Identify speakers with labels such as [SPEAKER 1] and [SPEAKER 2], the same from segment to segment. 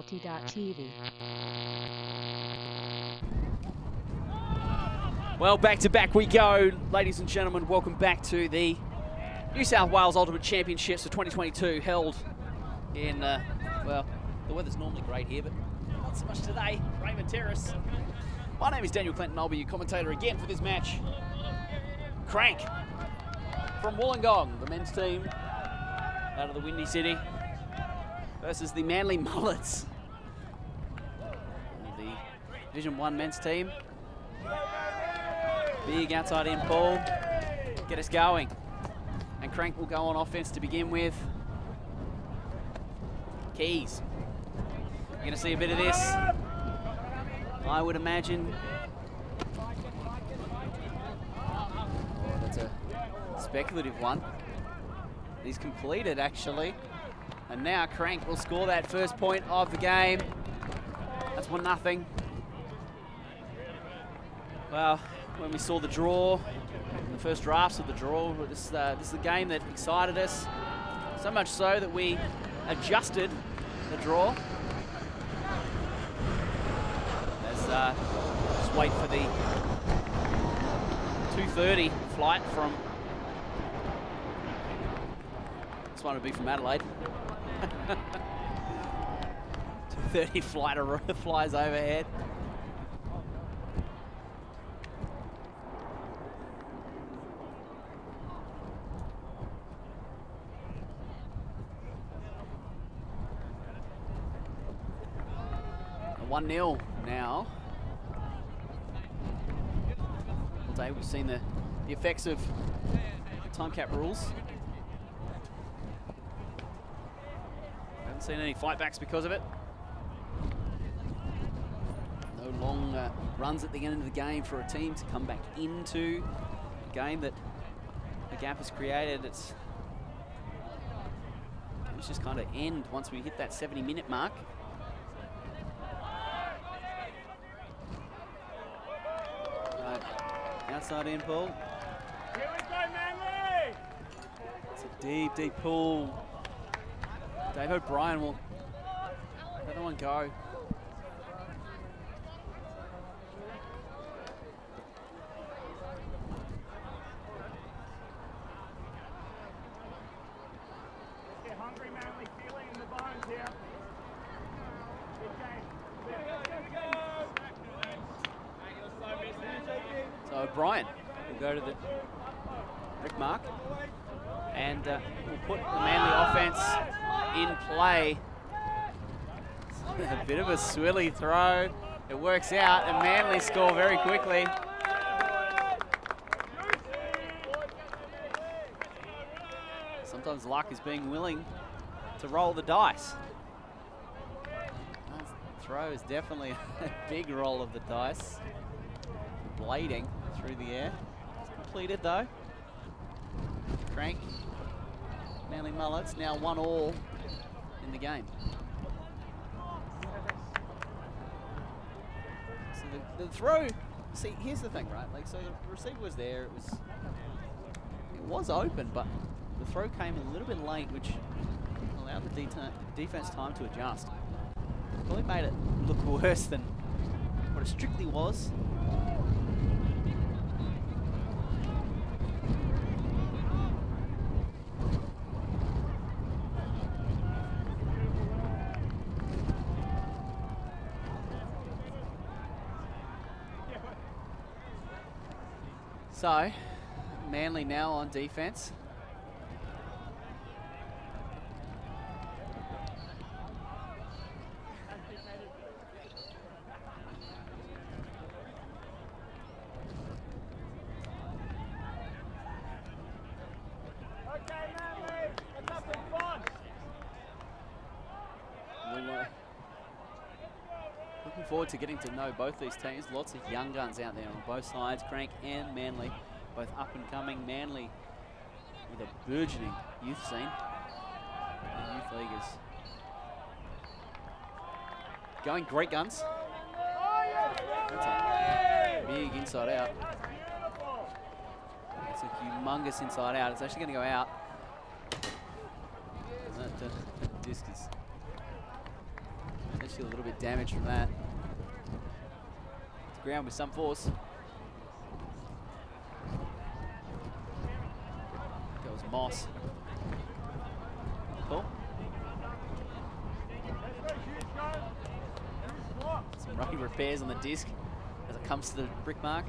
[SPEAKER 1] Salty.tv.
[SPEAKER 2] Well, back to back we go, ladies and gentlemen. Welcome back to the New South Wales Ultimate Championships of 2022, held in, well, the weather's normally great here, but not so much today. Raymond Terrace. My name is Daniel Clinton. I'll be your commentator again for this match. Krank from Wollongong, the men's team out of the Windy City, versus the Manly Mullets, the Division 1 men's team. Big outside in ball, get us going. And Krank will go on offense to begin with. Keys. You're gonna see a bit of this, I would imagine. Oh, that's a speculative one. He's completed, actually. And now Krank will score that first point of the game. That's 1-0. Well, when we saw the draw, the first drafts of the draw, this is the game that excited us. So much so that we adjusted the draw. Just wait for the 2:30 flight from, this one would be from Adelaide. 2:30 flight flies overhead. A 1-0 now. All day we've seen the effects of time cap rules. Haven't seen any fight backs because of it. No long runs at the end of the game for a team to come back into a game that the gap has created. It's just kind of end once we hit that 70-minute mark. Outside in pull.
[SPEAKER 3] Here we go, Manly!
[SPEAKER 2] It's a deep, deep pull. Dave O'Brien will let that one go.
[SPEAKER 3] Get hungry, Manly. Feeling in the bones here. Good game.
[SPEAKER 2] So O'Brien will go to the brick mark and will put the Manly offense in play. A bit of a swilly throw. It works out and Manly score very quickly. Sometimes luck is being willing to roll the dice. That throw is definitely a big roll of the dice. Blading through the air. It's completed though. Krank, Manly Mullets now 1-1 in the game. So the throw, see, here's the thing, right? Like, so the receiver was there, it was open, but the throw came a little bit late, which allowed the defense time to adjust. Probably made it look worse than what it strictly was. So, Manly now on defense.
[SPEAKER 3] Okay, Manly. Let's have some fun.
[SPEAKER 2] Looking forward to getting to know both these teams. Lots of young guns out there on both sides. Krank and Manly, both up and coming. Manly with a burgeoning youth scene. The youth league is going great guns. That's a big inside out. It's a humongous inside out. It's actually going to go out. That disc is Actually a little bit damaged from that. The ground with some force. Goes Moss. Cool. Some rocky repairs on the disc as it comes to the brick mark.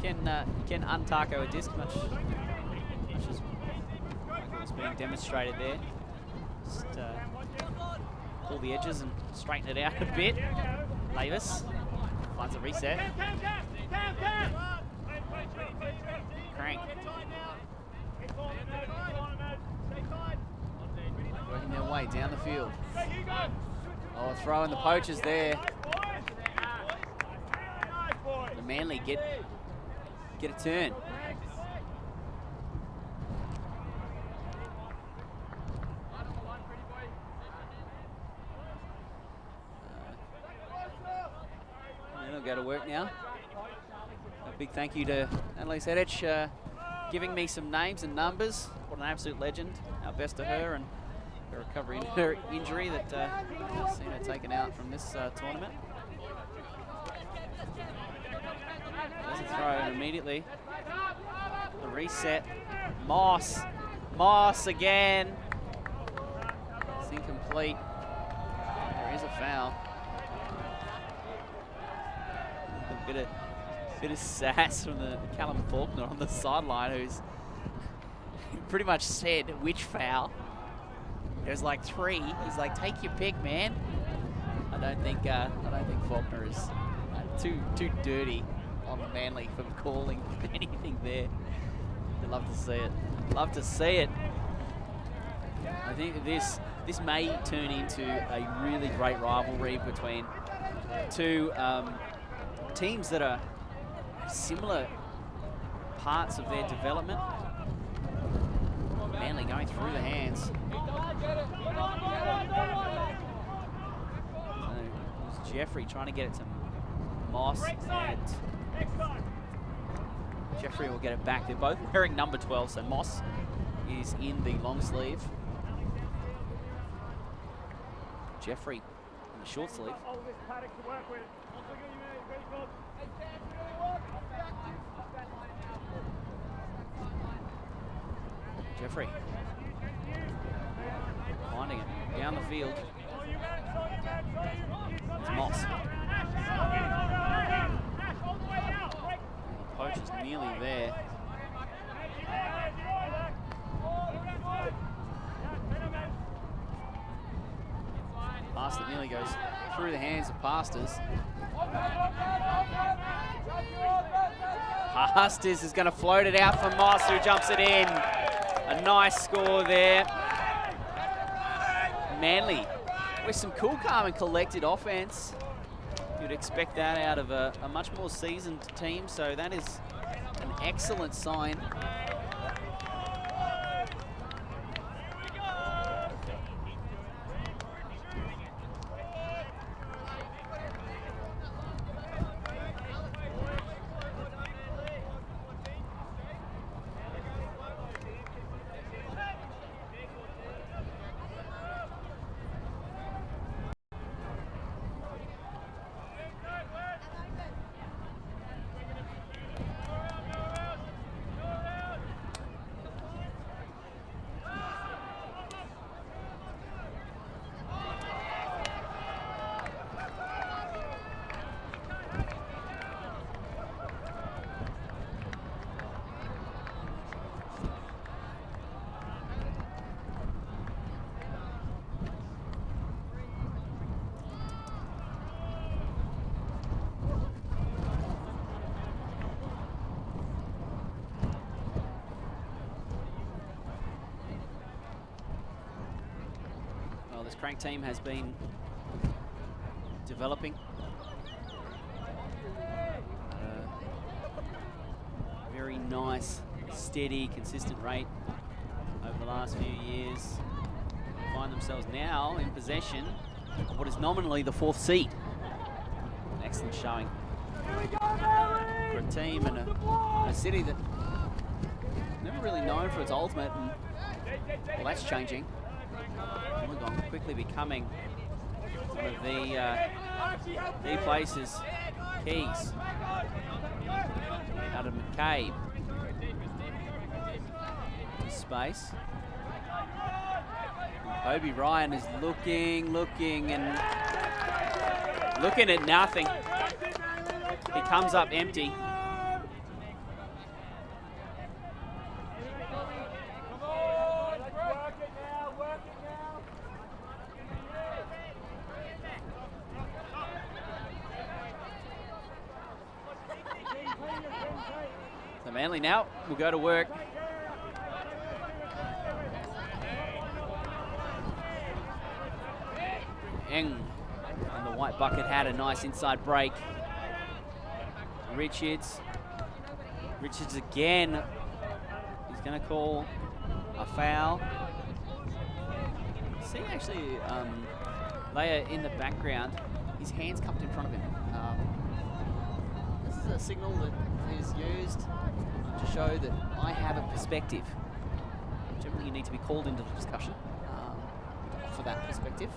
[SPEAKER 2] You can untaco a disc much as was being demonstrated there. Just pull the edges and straighten it out a bit. Davis finds a reset. Krank. Working their way down the field. Oh, throwing the poachers there. The Manly get a turn. They'll go to work now. A big thank you to Annalise Edich giving me some names and numbers. What an absolute legend. Our best to her and her recovery in her injury that I've seen her taken out from this tournament. Doesn't throw it immediately. The reset. Moss again. It's incomplete. There is a foul. A bit of sass from the Callum Faulkner on the sideline, who's pretty much said which foul. There's like 3. He's like, take your pick, man. I don't think Faulkner is too dirty on Manly from calling anything there. I'd love to see it. Love to see it. I think this may turn into a really great rivalry between two teams that are similar parts of their development. Manly going through the hands. So Jeffrey trying to get it to Moss, and Jeffrey will get it back. They're both wearing number 12, so Moss is in the long sleeve. Jeffrey in the short sleeve. Jeffrey finding it down the field. It's Moss. The poach is nearly there. Pass that nearly goes through the hands of Pastors. Pastors is going to float it out for Moss, who jumps it in. A nice score there. Manly with some cool, calm and collected offense. You'd expect that out of a much more seasoned team, so that is an excellent sign. This Krank team has been developing a very nice, steady, consistent rate over the last few years. They find themselves now in possession of what is nominally the 4th seed. An excellent showing for a team and a city that never really known for its ultimate, and well, that's changing. Quickly becoming one of the places. Keys. Out of McCabe. Space. Obi Ryan is looking at nothing. He comes up empty. So Manly now will go to work. Eng and the white bucket had a nice inside break. Richards again. He's going to call a foul. See, actually, Leia in the background, his hands cupped in front of him. This is a signal that is used to show that I have a perspective. Generally, you need to be called into the discussion for that perspective.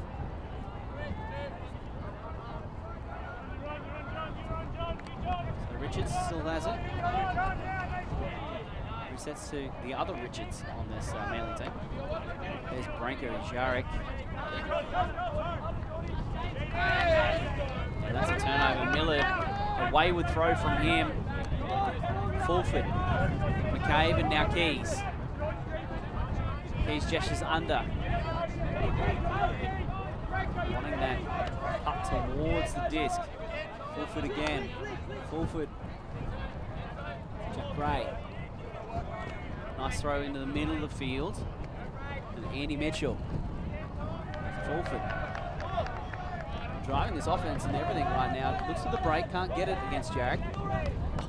[SPEAKER 2] So Richards still has it. Resets to the other Richards on this Manly team. There's Branko and Jarek. And that's a turnover. Miller, a wayward throw from him. Fulford, McCabe, and now Keys. Keys gestures under. Wanting that up towards the disc. Fulford again. Fulford. Jack Gray. Nice throw into the middle of the field. And Andy Mitchell. Fulford. Driving this offense and everything right now. Looks for the break, can't get it against Jarek.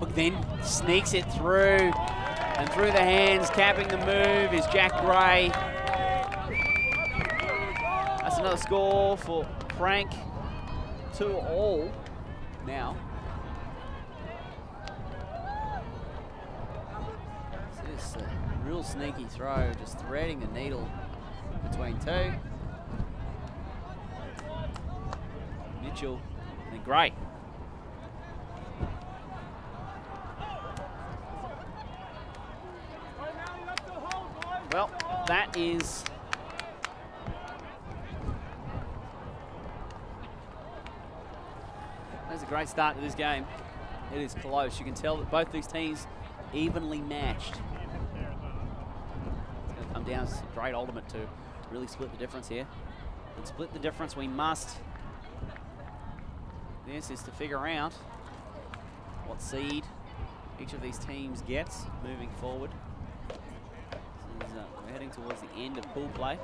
[SPEAKER 2] Oh, then sneaks it through. And through the hands, capping the move is Jack Gray. That's another score for Krank. 2-all now. This real sneaky throw, just threading the needle between two. Mitchell and Gray. Well, that is a great start to this game. It is close. You can tell that both these teams evenly matched. It's going to come down to some great ultimate to really split the difference here. And split the difference we must. This is to figure out what seed each of these teams gets moving forward. This is, we're heading towards the end of pool play.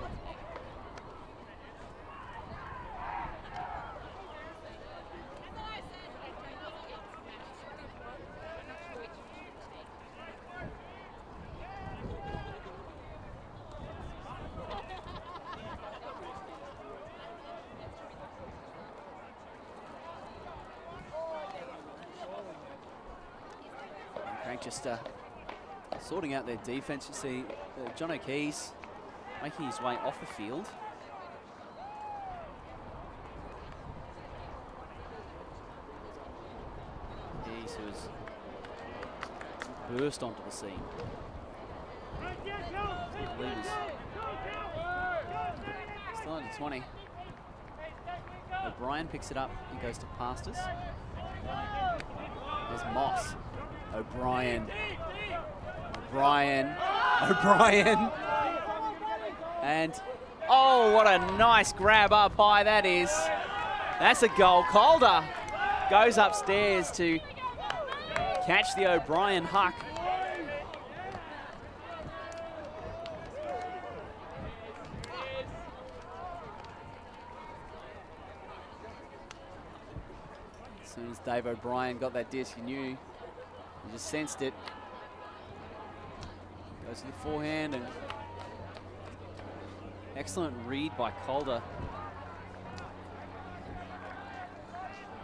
[SPEAKER 2] Just sorting out their defense. You see John O'Keefe making his way off the field. O'Keefe who has burst onto the scene. Still under 20. O'Brien picks it up and goes to Pastors. There's Moss. O'Brien. And, oh, what a nice grab up high that is. That's a goal. Calder goes upstairs to catch the O'Brien huck. As soon as Dave O'Brien got that disc, he knew. He just sensed it. Goes to the forehand and excellent read by Calder.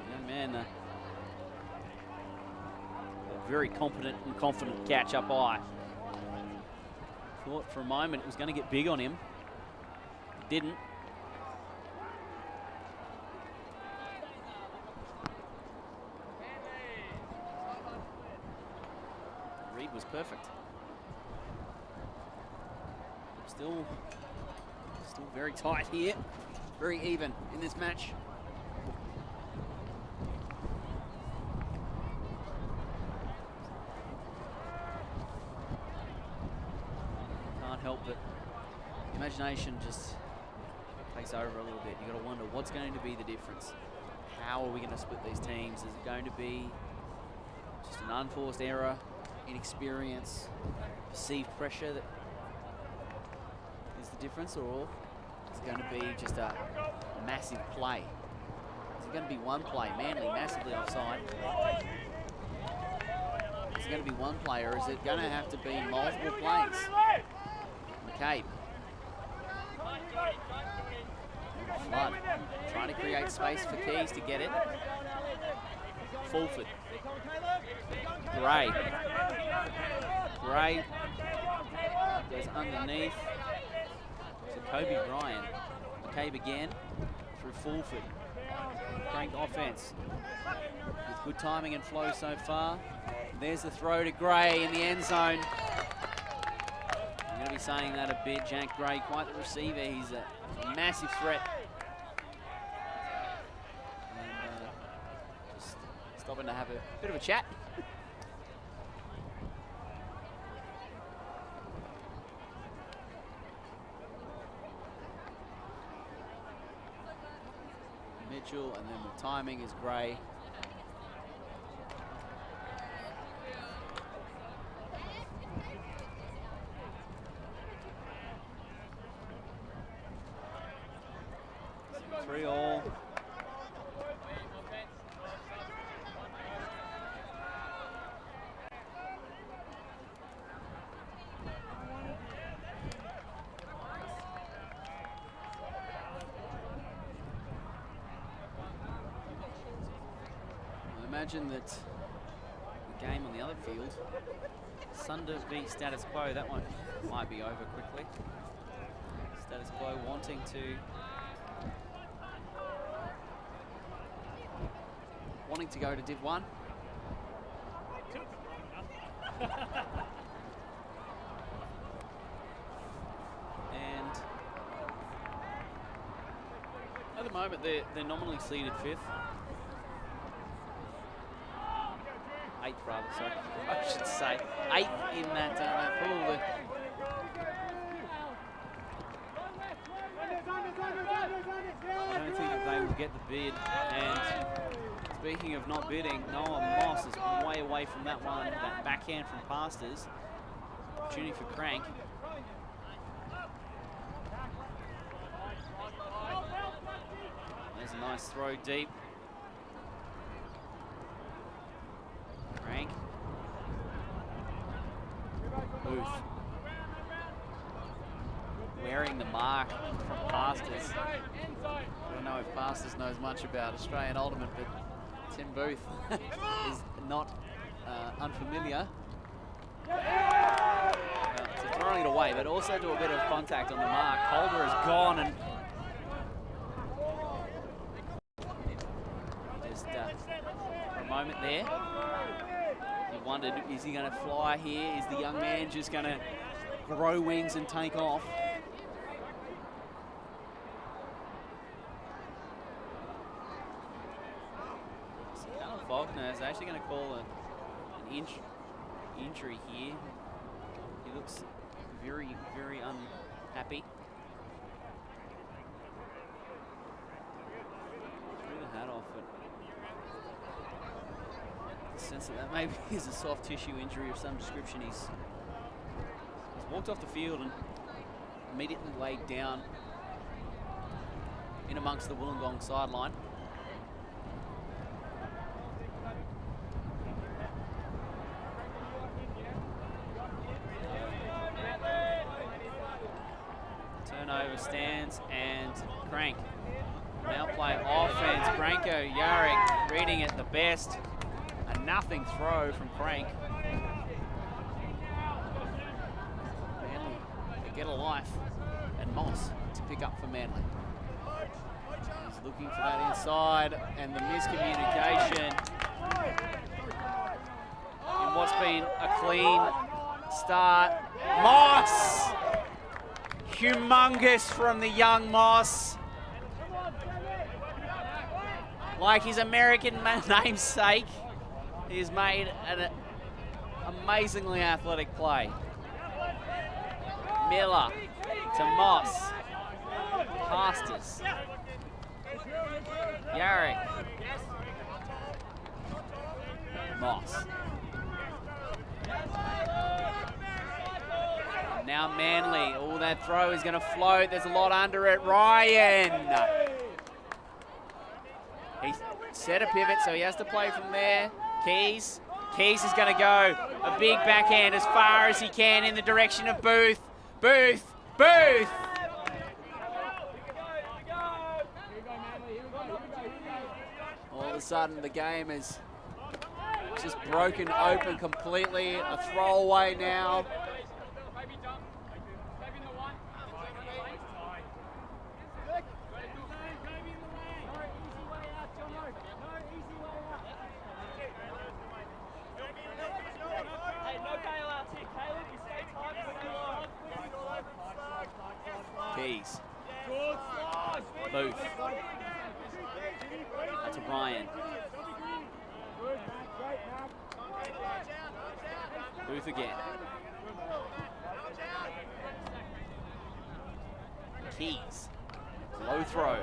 [SPEAKER 2] Young man, a very competent and confident catch up high. Thought for a moment it was going to get big on him. It didn't. speed was perfect. Still very tight here. Very even in this match. Can't help but imagination just takes over a little bit. You got to wonder what's going to be the difference. How are we going to split these teams? Is it going to be just an unforced error, inexperience, perceived pressure that is the difference, or is it going to be just a massive play? Is it going to be one play? Manly massively offside. Is it going to be one play, or is it going to have to be multiple plays? McCabe. Flood trying to create space for Keys to get it. Fulford. Gray. Gray goes underneath to Kobe Bryant. McCabe again through Fulford. Krank offense with good timing and flow so far. There's the throw to Gray in the end zone. I'm going to be saying that a bit. Jack Gray, quite the receiver. He's a massive threat. And just stopping to have a bit of a chat. Mitchell, and then the timing is Gray. So 3-all. Imagine that the game on the other field, Sunder v Status Quo, that one might be over quickly. Status Quo wanting to go to Div 1. And at the moment they're nominally seeded 5th. 8th rather, sorry, I should say. 8th in that pool. I don't think that they will get the bid. And speaking of not bidding, Noah Moss is way away from that one. That backhand from Pastors. Opportunity for Krank. There's a nice throw deep. Krank. Booth. Wearing the mark from Pastors. I don't know if Pastors knows much about Australian Ultimate, but Tim Booth is not unfamiliar. To throwing it away, but also do a bit of contact on the mark. Holder is gone, and just for a moment there, you wondered, is he going to fly here? Is the young man just going to grow wings and take off? So Callum Faulkner is actually going to call an injury here. He looks very, very unhappy. Threw the hat off, but the sense that maybe is a soft tissue injury of some description. He's walked off the field and immediately laid down in amongst the Wollongong sideline. Turnover stands, and Krank now play offense. Branko Yarrick reading it the best. A nothing throw from Krank. Manly to get a life, and Moss to pick up for Manly. He's looking for that inside, and the miscommunication in what's been a clean start. Moss! Humongous from the young Moss. Like his American namesake, he has made an amazingly athletic play. Miller to Moss. Pastors. Yarrick. Moss. Now Manly. Oh, that throw is going to float. There's a lot under it. Ryan. He set a pivot, so he has to play from there. Keys. Keys is going to go a big backhand as far as he can in the direction of Booth. Booth. Booth. All of a sudden, the game is just broken open completely. A throwaway now. Keys. Booth. That's a Ryan. Booth again. Keys. Low throw.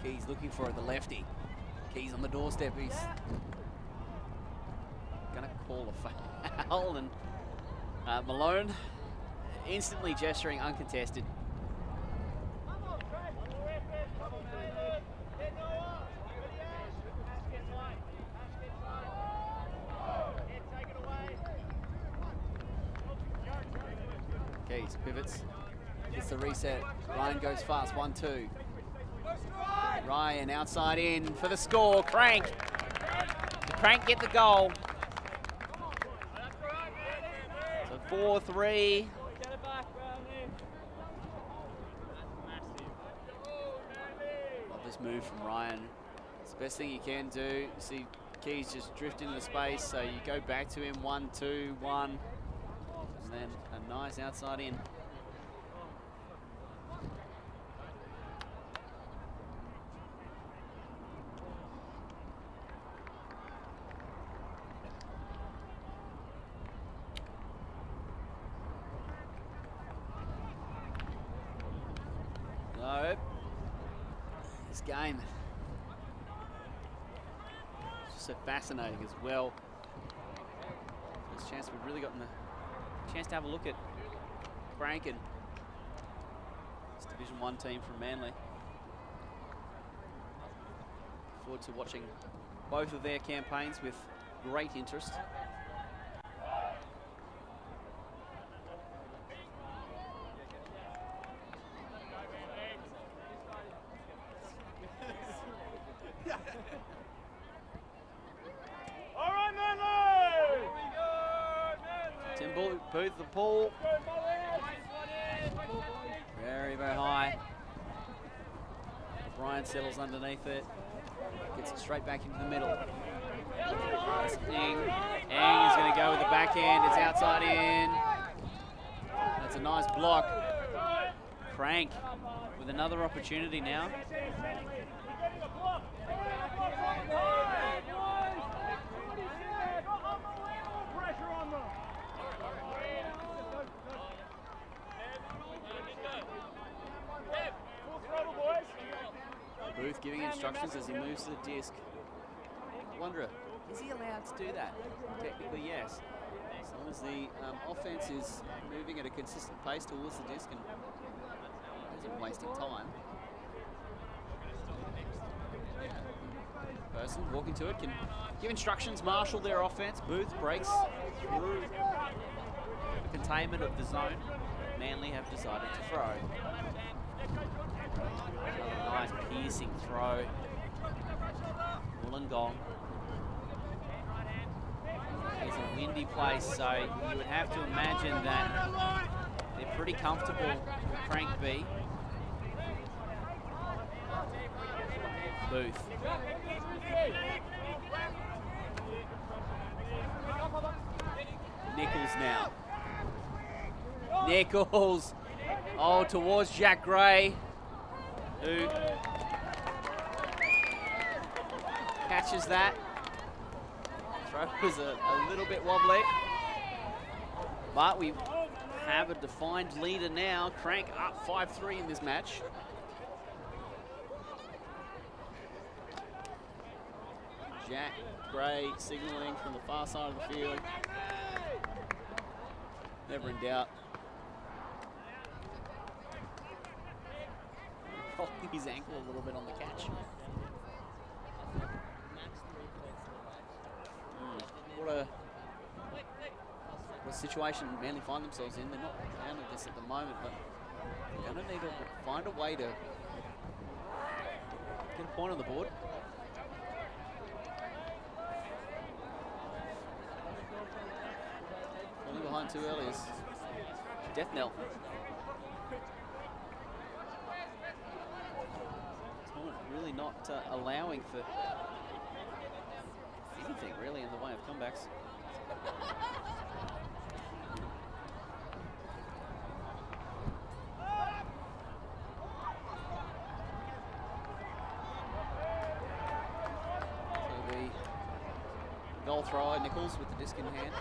[SPEAKER 2] Keys looking for the lefty. Keys on the doorstep. He's gonna call a foul, and Malone instantly gesturing uncontested. Keys pivots, gets the reset. Ryan goes fast, 1-2. Ryan outside in for the score. Krank. Krank get the goal. So 4-3. Love this move from Ryan. It's the best thing you can do. See Keys just drift into the space, so you go back to him, 1-2, 1. And then a nice outside in. No. This game is just so fascinating as well. First chance we've really gotten a chance to have a look at Krank and this Division 1 team from Manly. Look forward to watching both of their campaigns with great interest. Booth the pull. Very, very high. Ryan settles underneath it. Gets it straight back into the middle. That's Eng. Eng is going to go with the backhand. It's outside in. That's a nice block. Krank with another opportunity now. Booth giving instructions as he moves to the disc. I wonder, is he allowed to do that? Technically, yes. As long as the offense is moving at a consistent pace towards the disc and isn't wasting time. Person walking to it can give instructions, marshal their offense. Booth breaks through the containment of the zone. Manly have decided to throw. Another nice piercing throw. Wollongong. It's a windy place, so you would have to imagine that they're pretty comfortable with Krank B. Booth. Nichols now. Nichols. Oh, towards Jack Gray, who catches that. Throw was a little bit wobbly. But we have a defined leader now. Krank up 5-3 in this match. Jack Gray signaling from the far side of the field. Never in doubt. Holding his ankle a little bit on the catch. What a situation Manly find themselves in. They're not down at this at the moment, but they're going to need to find a way to get a point on the board. Falling behind too early is death knell. Really not allowing for anything really in the way of comebacks. So the goal thrower, Nichols with the disc in hand.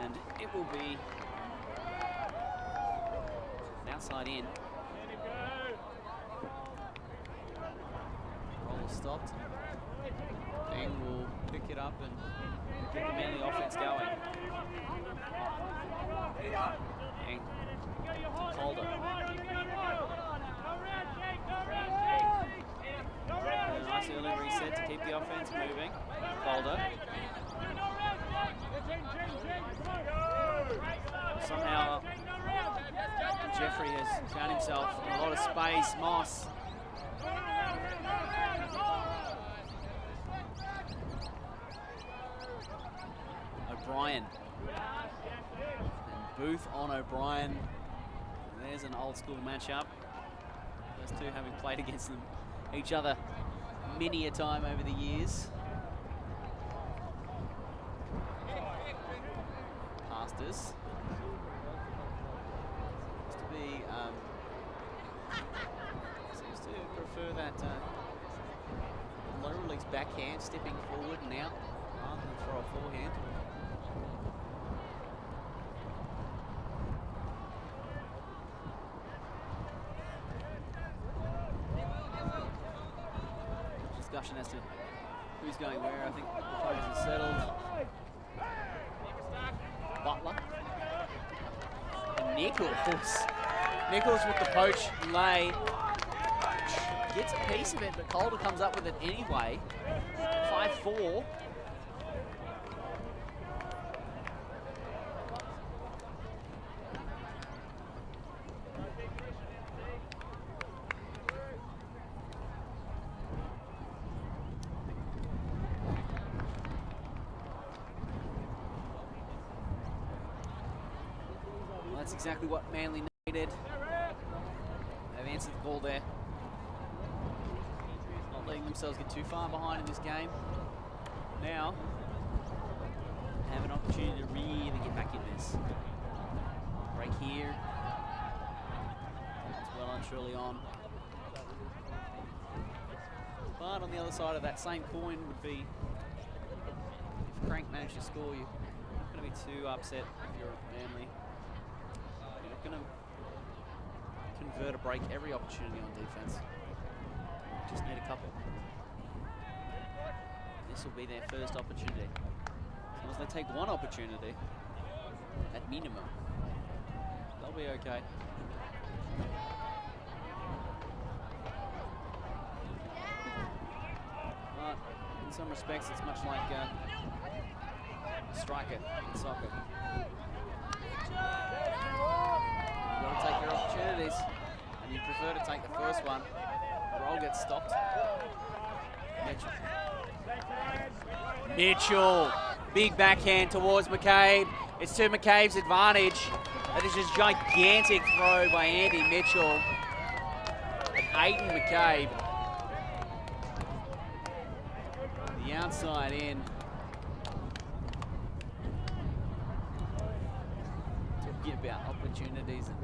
[SPEAKER 2] And it will be outside in. Stopped. Dang will pick it up and get the Manly offense going. Dang. Calder. Nice early reset to keep the offense moving. Calder. Somehow Jeffrey has found himself in a lot of space. Moss. O'Brien. And Booth on O'Brien. There's an old school matchup. Those two having played against them, each other many a time over the years. Pastors. Seems to prefer that low release backhand, stepping forward and out rather than throw a forehand. Discussion as to who's going where. I think the players are settled. Butler. And Nichols with the poach lay. Gets a piece of it, but Calder comes up with it anyway. 5-4. Well, that's exactly what Manly needed. They've answered the call there. Not letting themselves get too far behind in this game. Now, have an opportunity to really get back in this. Break here. It's well and truly on. But on the other side of that same coin would be, if Krank managed to score, you're not going to be too upset if you're Manly. You're not going to convert a break every opportunity on defense. Just need a couple. This will be their first opportunity. As long as they take one opportunity, at minimum, they'll be okay. But in some respects, it's much like a striker in soccer. You've got to take your opportunities, and you prefer to take the first one. The roll gets stopped. Mitchell, big backhand towards McCabe. It's to McCabe's advantage. That is just gigantic throw by Andy Mitchell. And Ayden McCabe the outside in. Talking about opportunities and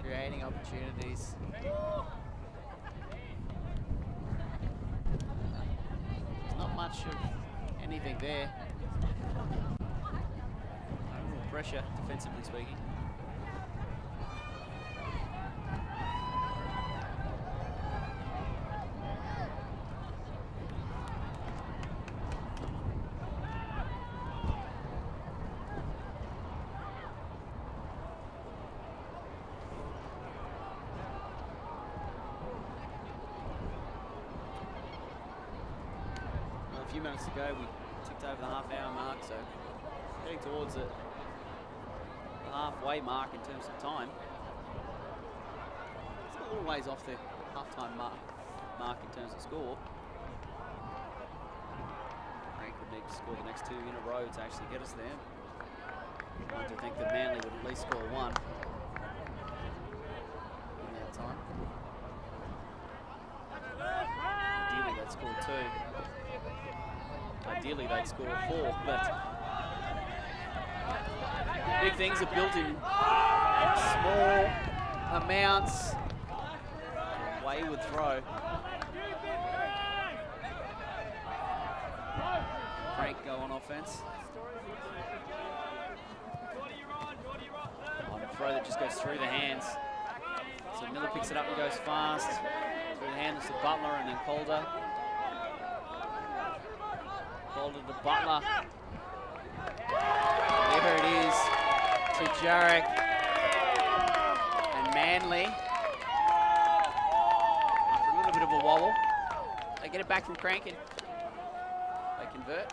[SPEAKER 2] creating opportunities. There's not much of anything there. No real pressure, defensively speaking. A few minutes ago, we ticked over the half-hour mark, so heading towards the halfway mark in terms of time. It's a little ways off the half-time mark in terms of score. Krank would need to score the next 2 in a row to actually get us there. I'd like to think that Manly would at least score 1 in that time. Ideally, they'd score 2. Ideally, they'd score 4, but big things are built in small amounts. Wayward throw. Krank go on offense. On a throw that just goes through the hands. So Miller picks it up and goes fast. Through the hands to Butler and then Calder. Calder to Butler. Whatever it is, to Jarek. And Manly. After a little bit of a wobble, they get it back from Krank and they convert.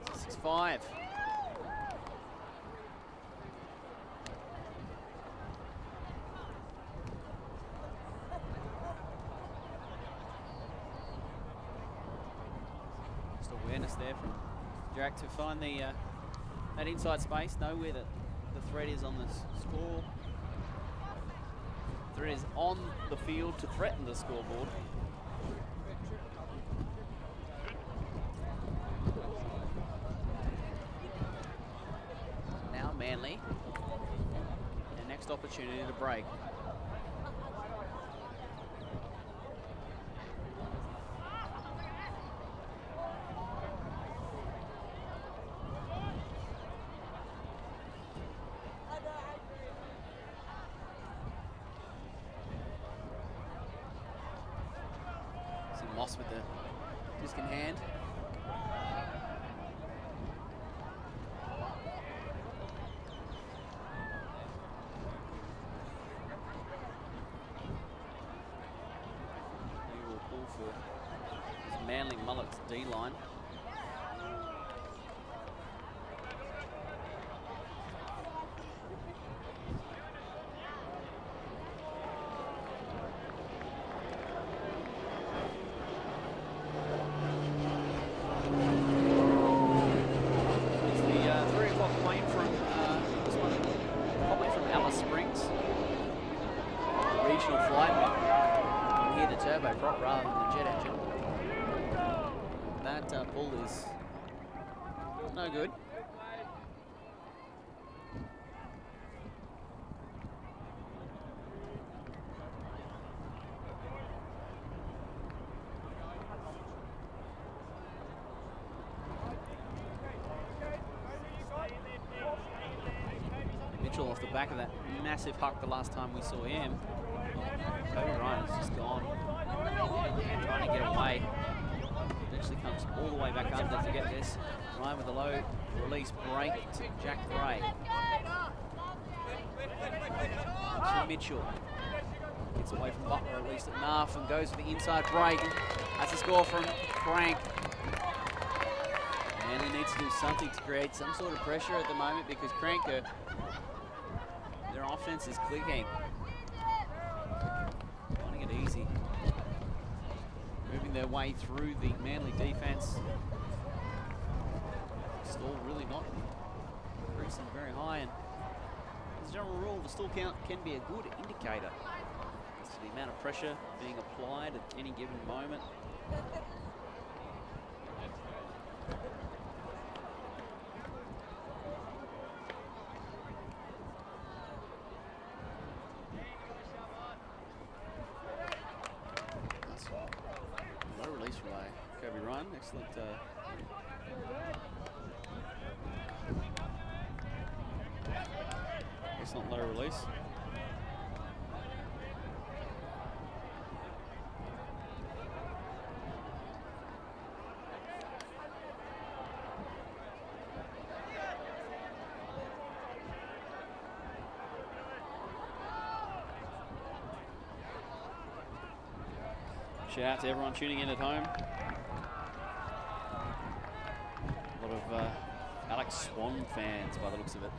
[SPEAKER 2] It's 6-5. Awareness there from Jack to find the that inside space, know where the threat is on the score. Threat is on the field to threaten the scoreboard. Now Manly, their next opportunity to break. With the disc in hand. We will call for this Manly Mullets D-line. Pull is no good. Mitchell off the back of that massive huck the last time we saw him. Kobe Ryan's just gone, trying to get away. Eventually comes all the way back under to get this. Ryan with a low release break to Jack Gray. To Mitchell. Gets away from Butler, at least at Narf, and goes for the inside break. That's a score from Krank. Manly needs to do something to create some sort of pressure at the moment because Krank, their offense is clicking. Finding it easy. Moving their way through the Manly defense. Stall really not increasing very high, and as a general rule, the stall count can be a good indicator to the amount of pressure being applied at any given moment. Low release relay. Kobe run, excellent. Excellent low release. Shout out to everyone tuning in at home. A lot of Alex Swan fans by the looks of it.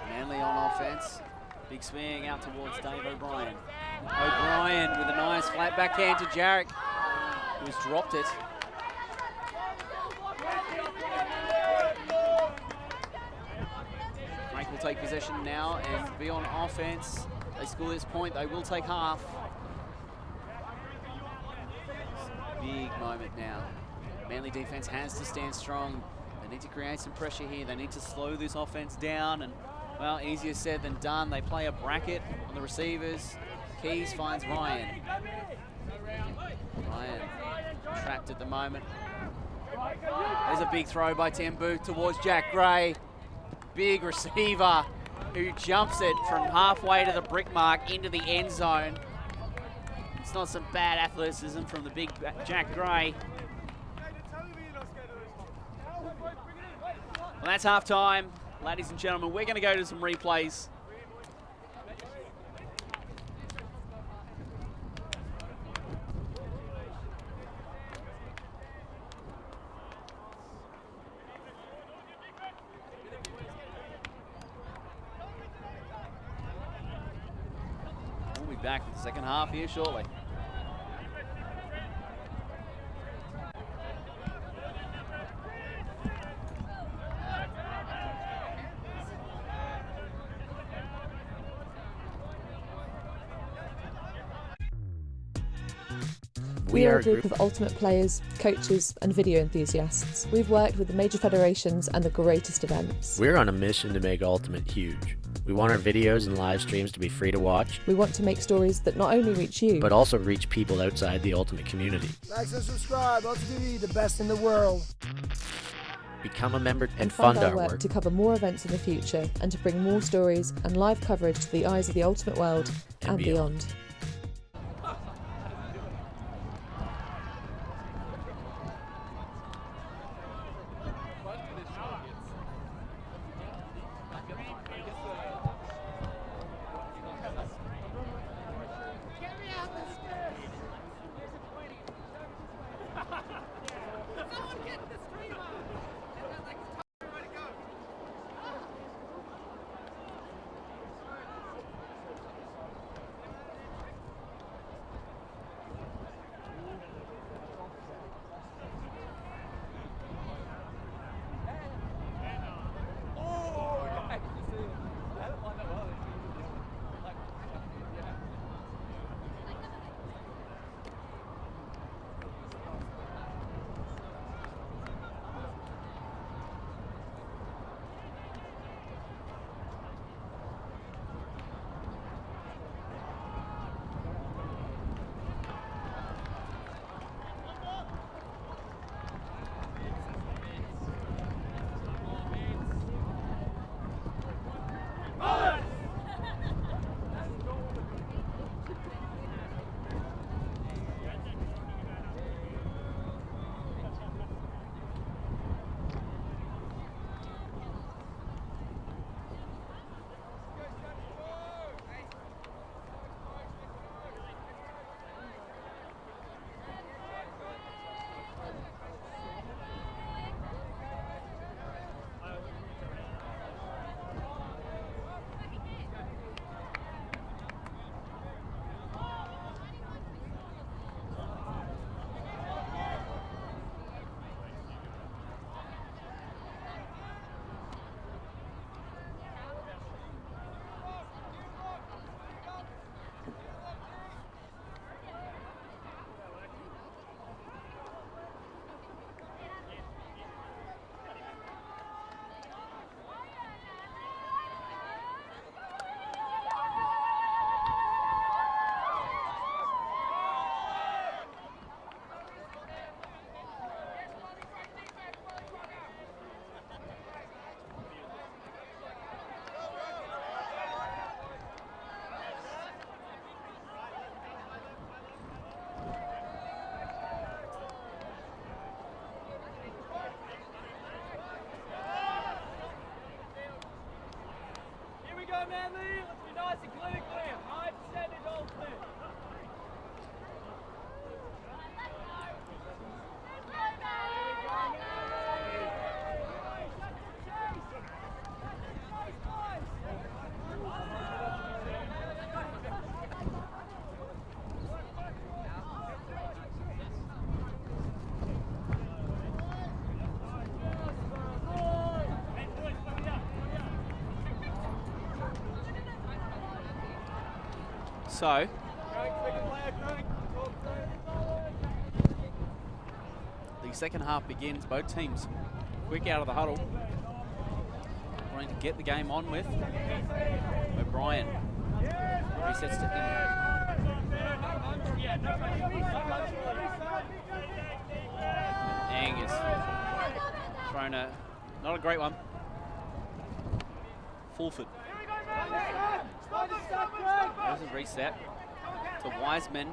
[SPEAKER 2] Manly on offense. Big swing out towards Dave O'Brien. O'Brien with a nice flat backhand to Jarek, who has dropped it. Krank will take possession now and be on offense. They score this point, they will take half. Big moment now. Manly defense has to stand strong. They need to create some pressure here. They need to slow this offense down, and well, easier said than done. They play a bracket on the receivers. Keys finds Ryan. Ryan trapped at the moment. There's a big throw by Tambu towards Jack Gray. Big receiver who jumps it from halfway to the brick mark into the end zone. It's not some bad athleticism from the big Jack Gray. Well, that's half time. Ladies and gentlemen, we're going to go to some replays. We'll be back for the second half here shortly.
[SPEAKER 1] We are a group of ultimate players, coaches and video enthusiasts. We've worked with the major federations and the greatest events.
[SPEAKER 4] We're on a mission to make Ultimate huge. We want our videos and live streams to be free to watch.
[SPEAKER 1] We want to make stories that not only reach you,
[SPEAKER 4] but also reach people outside the Ultimate community.
[SPEAKER 5] Like and subscribe, Ultimate TV, the best in the world.
[SPEAKER 4] Become a member and fund our work
[SPEAKER 1] to cover more events in the future and to bring more stories and live coverage to the eyes of the Ultimate world and beyond.
[SPEAKER 2] So, the second half begins. Both teams quick out of the huddle, wanting to get the game on with. O'Brien resets to Angus thrown not a great one. Fulford. There's a reset to Wiseman.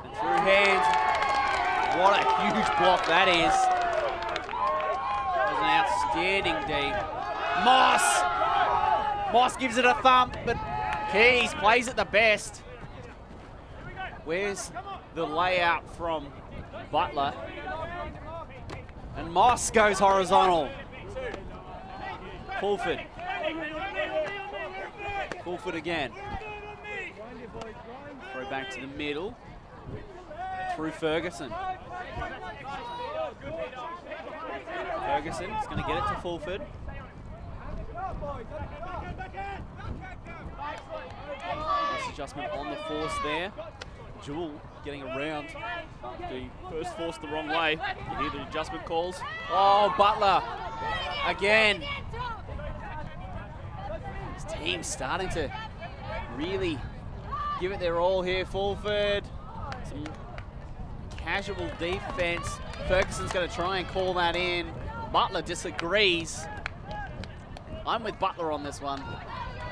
[SPEAKER 2] And through hands. What a huge block that is. That was an outstanding D. Moss gives it a thump, but Keys plays it the best. Where's the layout from Butler? And Moss goes horizontal. Fulford. Colfer again. Throw back to the middle. Through Ferguson. Ferguson is going to get it to Fulford. Nice adjustment on the force there. Jewel getting around the first force the wrong way. You hear the adjustment calls. Oh, Butler again. This team's starting to really give it their all here. Fulford, some casual defense. Ferguson's going to try and call that in. Butler disagrees. I'm with Butler on this one.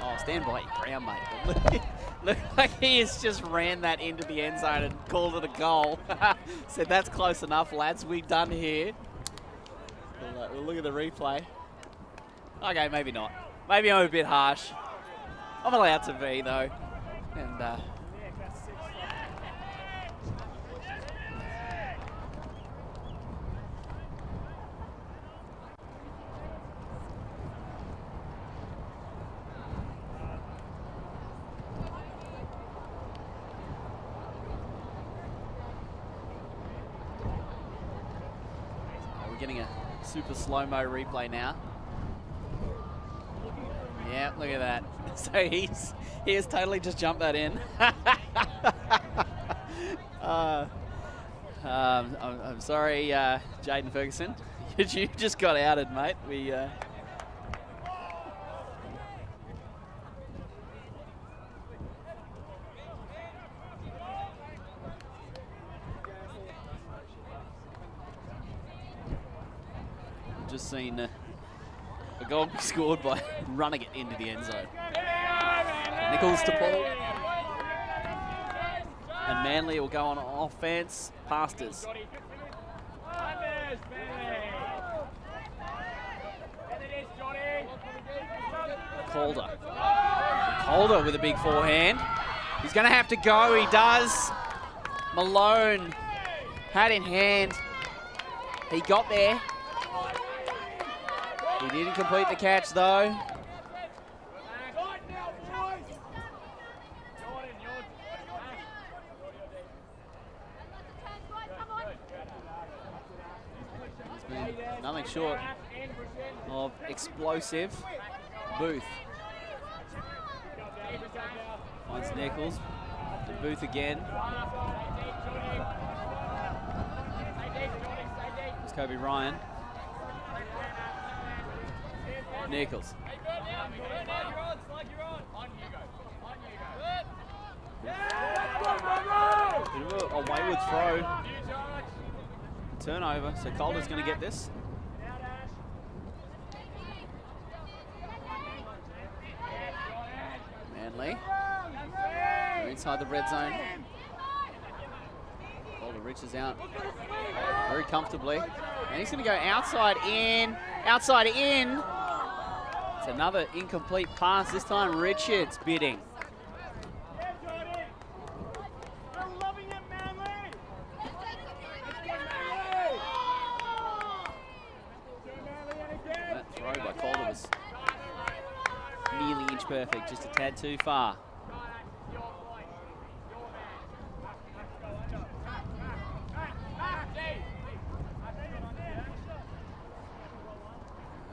[SPEAKER 2] Oh, stand by your ground, mate. Look like he has just ran that into the end zone and called it a goal. Said, that's close enough, lads. We're done here. We'll look at the replay. Okay, maybe not. Maybe I'm a bit harsh. I'm allowed to be, though. And we're getting a super slow-mo replay now. Yeah, look at that. So he has totally just jumped that in. I'm sorry, Jaden Ferguson. You just got outed, mate. We just seen a goal be scored by running it into the end zone. Nichols to Paul. And Manly will go on offense. Pastors. Calder with a big forehand. He's going to have to go. He does. Malone had in hand. He got there. He didn't complete the catch, though. Nothing short of explosive. Booth. Finds Nichols. And Booth again. It's Kobe Ryan. Nichols. Bit of a wayward throw. Turnover, so Calder's going to get this. Manly. They're inside the red zone. Calder reaches out very comfortably. And he's going to go outside in. Outside in. It's another incomplete pass, this time Richards bidding.
[SPEAKER 3] Yeah, Jordan. I'm loving it, Manly. Let's go, Manly. Go, Manly, and again.
[SPEAKER 2] That throw by Colfer was nearly inch perfect, just a tad too far.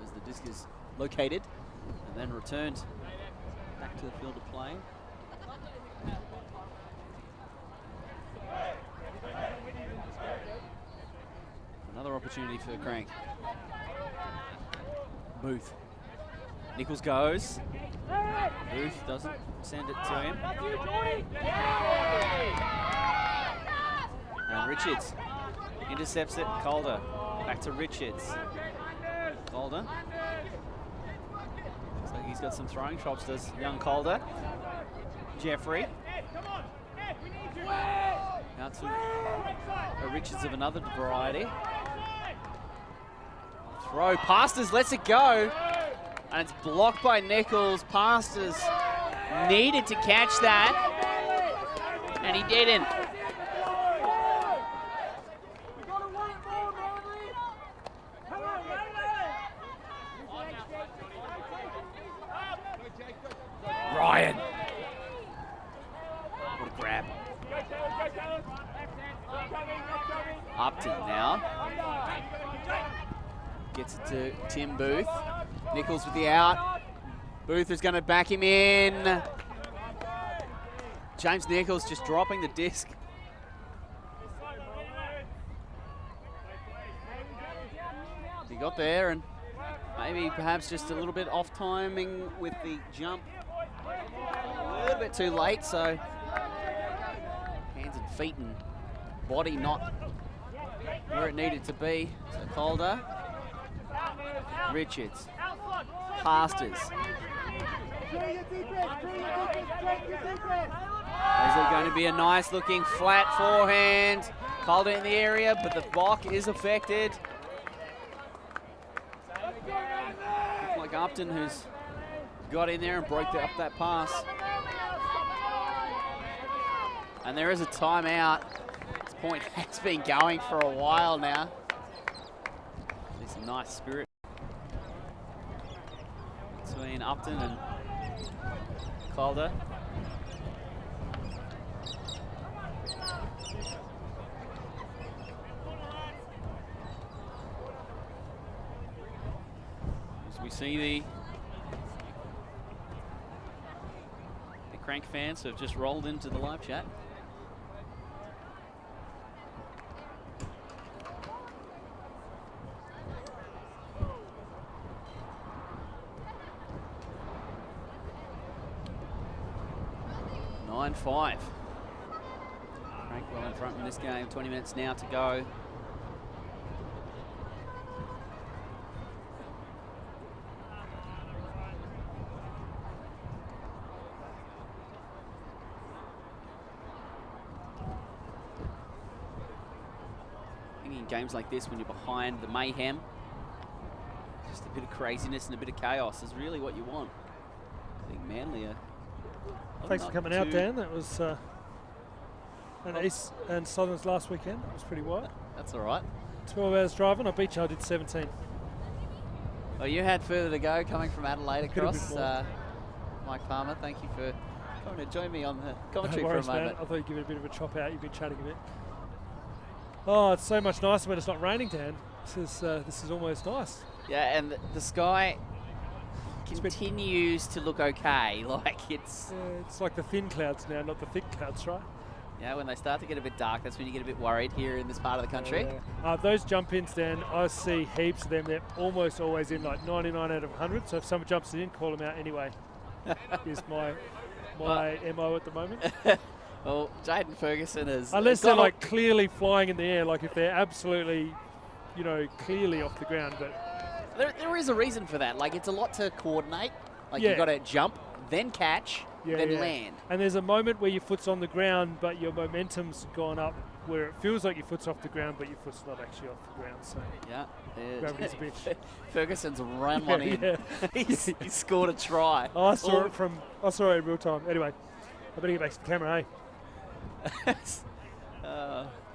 [SPEAKER 2] As the disc is located and then returned back to the field of play. Another opportunity for Krank. Booth. Nichols goes. Booth doesn't send it to him. And Richards intercepts it. Calder back to Richards. Calder. Looks like he's got some throwing chops, does young Calder. Jeffrey. Out to Richards of another variety. Throw. Pastors lets it go. And it's blocked by Nichols. Pastors needed to catch that. And he didn't. Ryan. What a grab. Upton now. Gets it to Tim Booth. Nichols with the out. Booth is going to back him in. James Nichols just dropping the disc. He got there and maybe perhaps just a little bit off timing with the jump. A little bit too late, so hands and feet and body not where it needed to be. So Calder. Richards. Pastors. Is it going to be a nice looking flat forehand? Calder in the area, but the block is affected. Looks like Upton, who's got in there and broke up that pass. And there is a timeout. This point has been going for a while now. There's some nice spirit between Upton and Calder. As we see the Krank fans have just rolled into the live chat. Five. Krank well in front in this game. 20 minutes now to go. I think in games like this, when you're behind, the mayhem, just a bit of craziness and a bit of chaos is really what you want. I think Manly are.
[SPEAKER 6] Thanks for coming out, Dan. That was East and Southern's last weekend. That was pretty wild.
[SPEAKER 2] That's all right.
[SPEAKER 6] 12 hours driving. I beat you. I did 17.
[SPEAKER 2] Well, you had further to go coming from Adelaide across. Mike Palmer, thank you for coming to join me on the commentary for a moment.
[SPEAKER 6] Man. I thought you'd give it a bit of a chop out. You've been chatting a bit. Oh, it's so much nicer when it's not raining, Dan. This is almost nice.
[SPEAKER 2] Yeah, and the sky continues to look okay. Like it's
[SPEAKER 6] like the thin clouds now, not the thick clouds, right?
[SPEAKER 2] Yeah, when they start to get a bit dark, that's when you get a bit worried here in this part of the country.
[SPEAKER 6] Those jump ins, Dan, I see heaps of them. They're almost always in, like 99 out of 100. So if someone jumps it in, call them out anyway. Is my MO at the moment.
[SPEAKER 2] Well, Jaden Ferguson is...
[SPEAKER 6] Unless they're like clearly flying in the air, like if they're absolutely, clearly off the ground. But
[SPEAKER 2] there is a reason for that. Like, it's a lot to coordinate. Like, you've got to jump, then catch, then land.
[SPEAKER 6] And there's a moment where your foot's on the ground, but your momentum's gone up where it feels like your foot's off the ground, but your foot's not actually off the ground. So
[SPEAKER 2] Yeah.
[SPEAKER 6] gravity's a bitch.
[SPEAKER 2] Ferguson's run one in.
[SPEAKER 6] Yeah.
[SPEAKER 2] He scored a try.
[SPEAKER 6] I saw it in real time. Anyway, I better get back to the camera, hey?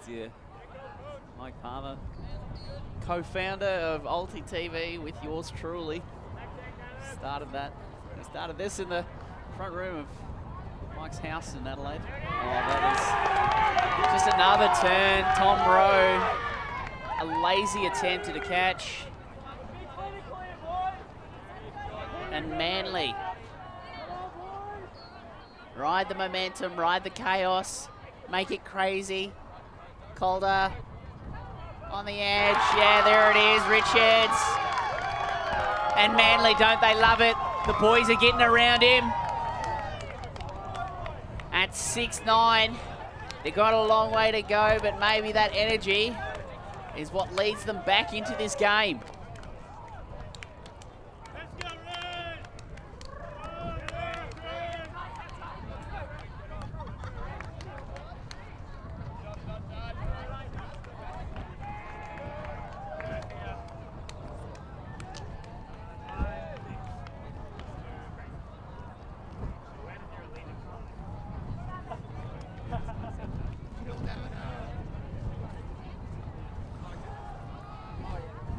[SPEAKER 2] Dear. Mike Palmer, co-founder of Ulti TV with yours truly. Started this in the front room of Mike's house in Adelaide. Oh, that is just another turn. Tom Rowe, a lazy attempt at a catch. And Manly. Ride the momentum, ride the chaos, make it crazy. Calder on the edge. Yeah, there it is, Richards. And Manly, don't they love it? The boys are getting around him. At 6'9", they got a long way to go, but maybe that energy is what leads them back into this game.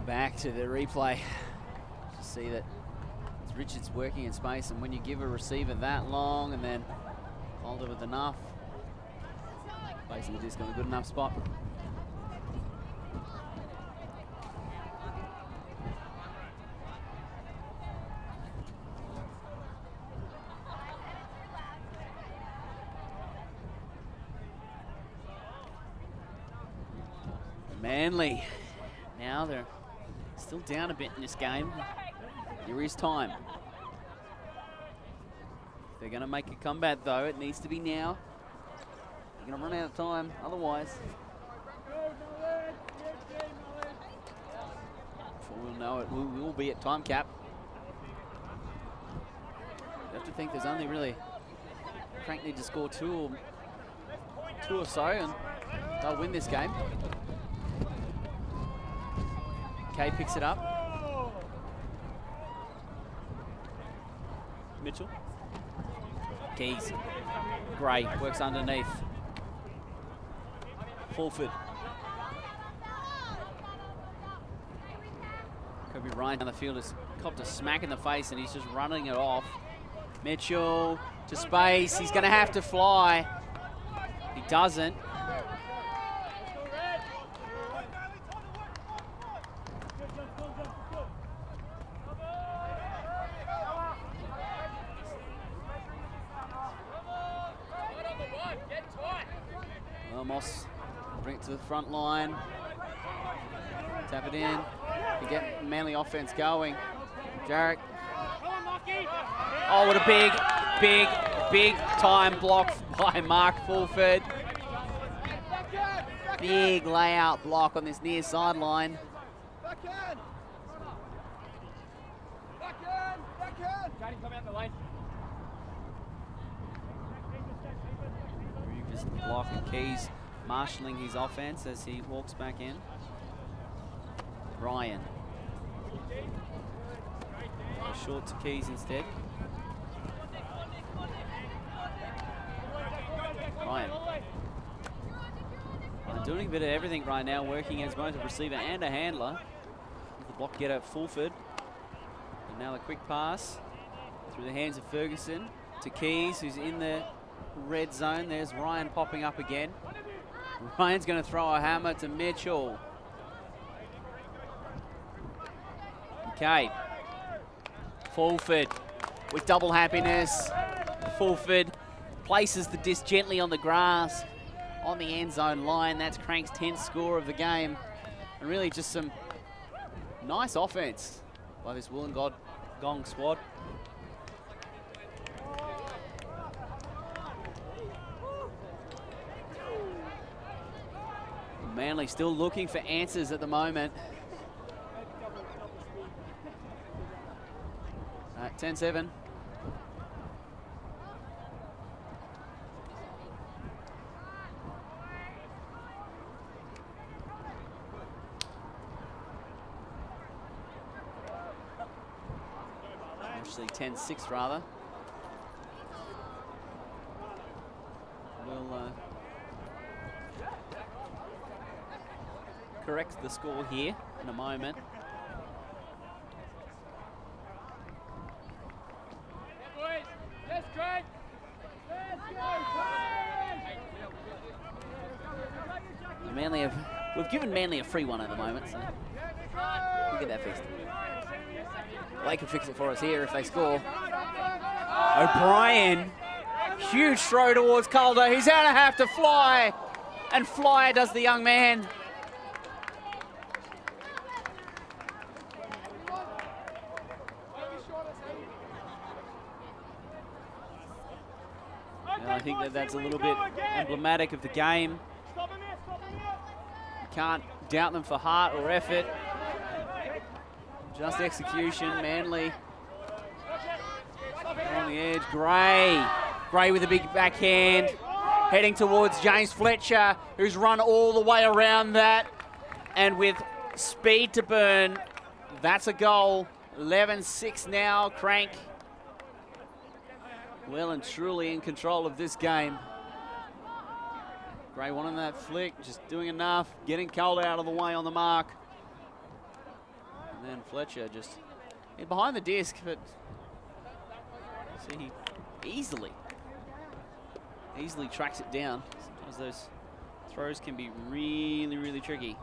[SPEAKER 2] Back to the replay to see that it's Richards working in space, and when you give a receiver that long and then hold it with enough, placing the disc on a good enough spot. Manly, now they're still down a bit in this game. There is time. If they're going to make a comeback, though, it needs to be now. They're going to run out of time otherwise. Before we'll know it, we will be at time cap. You have to think there's only really Krank need to score two or so, and they'll win this game. Kay picks it up. Mitchell. Keys. Gray works underneath. Fulford. Kobe Ryan down the field has copped a smack in the face and he's just running it off. Mitchell to space. He's going to have to fly. He doesn't. Moss bring it to the front line. Tap it in. You get Manly offense going. Jarek. Oh, what a big time block by Mark Fulford. Big layout block on this near sideline. Just the block and Keys marshalling his offense as he walks back in. Ryan. Short to Keys instead. Ryan. Doing a bit of everything right now, working as both a receiver and a handler. The block getter Fulford. And now the quick pass through the hands of Ferguson to Keys, who's in the red zone. There's Ryan popping up again. Ryan's going to throw a hammer to Mitchell. Okay. Fulford with double happiness. Fulford places the disc gently on the grass on the end zone line. That's Krank's 10th score of the game. And really just some nice offense by this Willem Gong squad. Manly still looking for answers at the moment. 10-7. actually 10-6 rather. We'll correct the score here in a moment. We've given Manly a free one at the moment, so we'll get that fixed. They can fix it for us here if they score. O'Brien, huge throw towards Calder. He's going to have to fly, and fly does the young man. And I think that's a little bit emblematic of the game. You can't doubt them for heart or effort. Just execution. Manly on the edge. Gray with a big backhand. Heading towards James Fletcher, who's run all the way around that. And with speed to burn, that's a goal. 11-6 now. Krank well and truly in control of this game. Gray wanting that flick, just doing enough, getting Calder out of the way on the mark. And then Fletcher just behind the disc, but see, he easily tracks it down. Sometimes those throws can be really, really tricky.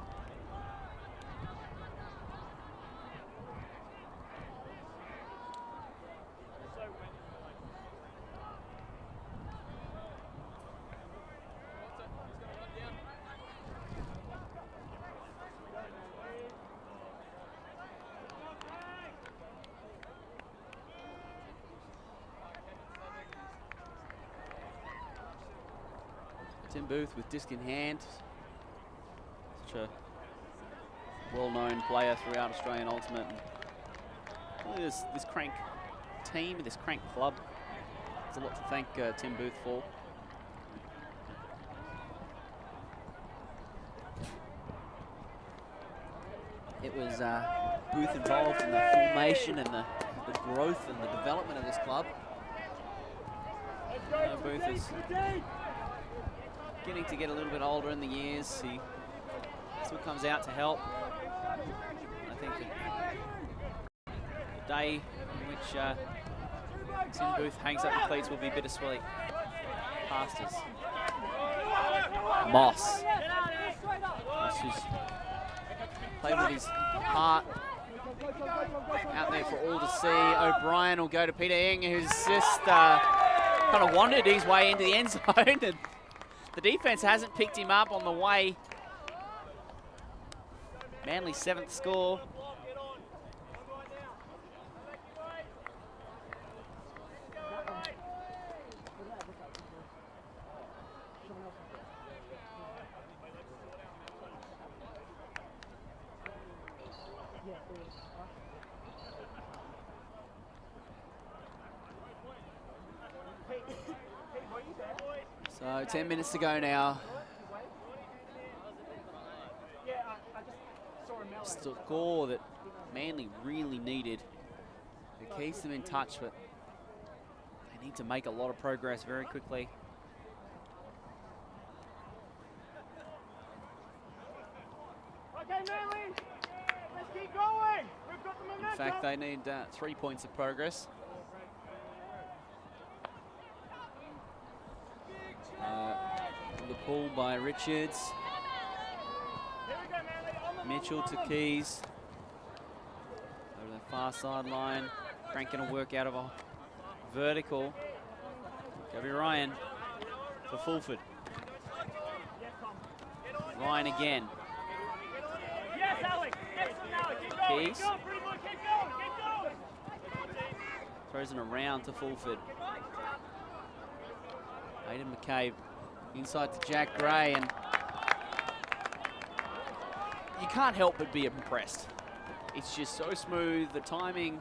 [SPEAKER 2] Booth with disc in hand. Such a well-known player throughout Australian Ultimate. Really this Krank team, this Krank club, there's a lot to thank Tim Booth for. It was Booth involved in the formation and the growth and the development of this club. Booth is beginning to get a little bit older in the years. He still comes out to help. I think that the day in which Tim Booth hangs up the cleats will be bittersweet. Pastors. Moss. Moss who's played with his heart out there for all to see. O'Brien will go to Peter Ing, who's just kind of wandered his way into the end zone. And the defense hasn't picked him up on the way. Manly's 7th score. So 10 minutes to go now. Just a score that Manly really needed. It keeps them in touch, but they need to make a lot of progress very quickly.
[SPEAKER 3] Okay, Manly, let's keep going. We've got the momentum.
[SPEAKER 2] In fact, they need 3 points of progress. The pull by Richards. Mitchell to Keys. Over the far sideline. Cranking a work out of a vertical. Gabby Ryan for Fulford. Ryan again.
[SPEAKER 3] Yes, Alex.
[SPEAKER 2] Keys. Throws it around to Fulford. Ayden McCabe inside to Jack Gray, and you can't help but be impressed. It's just so smooth. The timing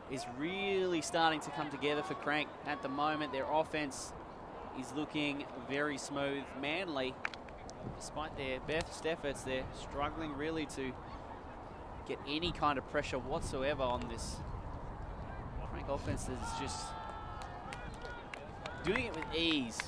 [SPEAKER 2] is really starting to come together for Krank at the moment. Their offense is looking very smooth. Manly, despite their best efforts, they're struggling really to get any kind of pressure whatsoever on this Krank Crank offense is just doing it with ease.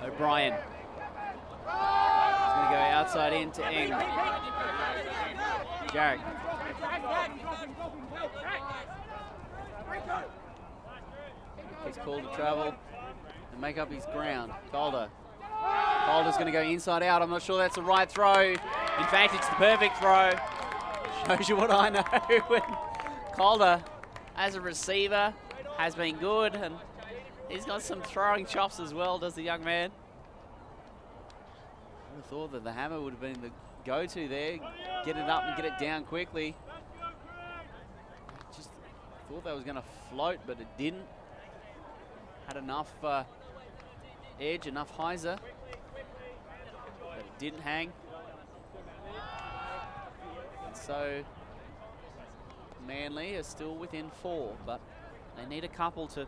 [SPEAKER 2] O'Brien. He's going to go outside in to Eng. Jarek. He's called to travel and make up his ground. Calder. Calder's going to go inside out. I'm not sure that's the right throw. In fact, it's the perfect throw. Shows you what I know. When Calder, as a receiver, has been good, and he's got some throwing chops as well, does the young man. I would have thought that the hammer would have been the go-to there. Get it up and get it down quickly. Just thought that was going to float, but it didn't. Had enough edge, enough hyzer, but it didn't hang. And so Manly are still within 4, but they need a couple to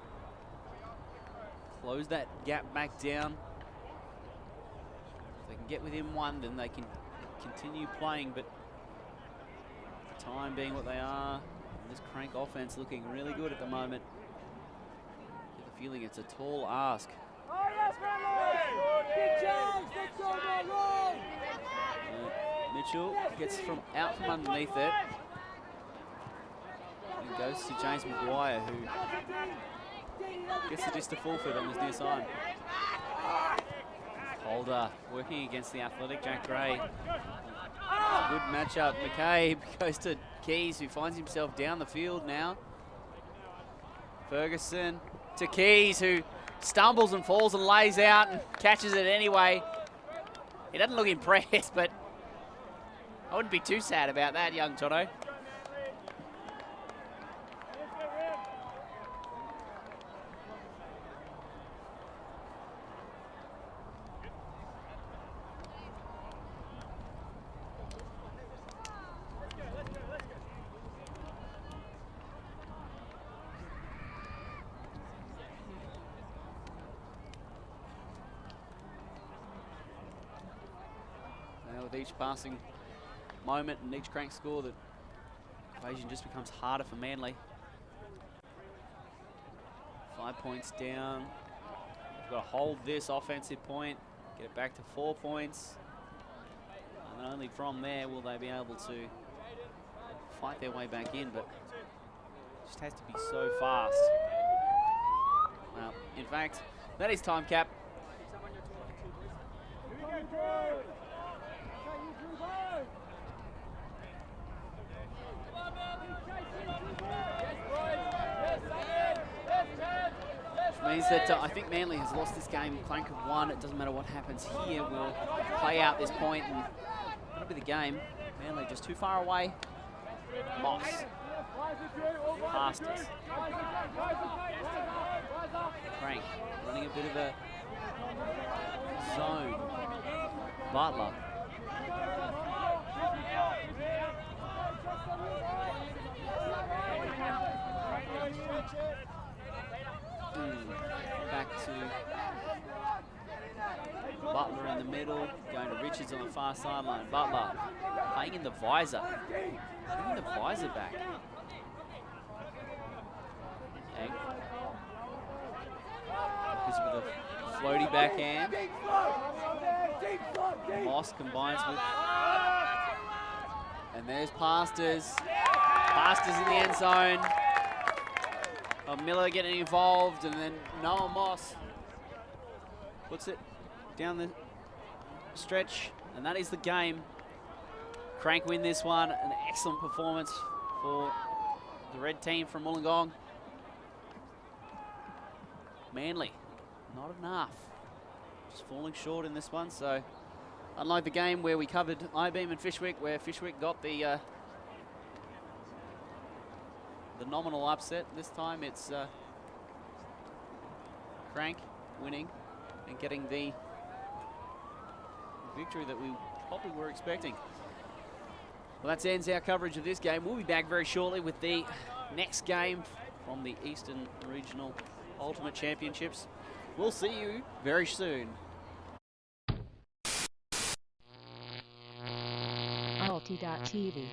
[SPEAKER 2] close that gap back down. If they can get within 1, then they can continue playing, but the time being what they are, and this Krank offense looking really good at the moment. Get the feeling it's a tall ask. Mitchell gets out from underneath it and goes to James Maguire, who gets the just a full foot on his near side. Holder working against the athletic Jack Gray. Good matchup. McCabe goes to Keys, who finds himself down the field now. Ferguson to Keys, who stumbles and falls and lays out and catches it anyway. He doesn't look impressed, but I wouldn't be too sad about that, young Toto. With each passing moment and each Krank score, the equation just becomes harder for Manly. 5 points down. They've got to hold this offensive point, get it back to 4 points, and then only from there will they be able to fight their way back in, but it just has to be so fast. Well, in fact, that is time cap. Means that I think Manly has lost this game. Krank have won. It doesn't matter what happens here. We'll play out this point, and that'll be the game. Manly just too far away. Moss. Past us. Krank running a bit of a zone. Butler. Back to Butler in the middle, going to Richards on the far sideline. Butler playing in the visor, bringing the visor back. Okay. With a floaty backhand. Moss combines with, and there's Pastors. Pastors in the end zone. Miller getting involved, and then Noah Moss puts it down the stretch, and that is the game. Krank win this one. An excellent performance for the red team from Wollongong. Manly, not enough. Just falling short in this one. So, unlike the game where we covered I-Beam and Fishwick, where Fishwick got the nominal upset, this time it's Krank winning and getting the victory that we probably were expecting. Well, that ends our coverage of this game. We'll be back very shortly with the next game from the Eastern Regional Ultimate Championships. We'll see you very soon.
[SPEAKER 7] Alti.tv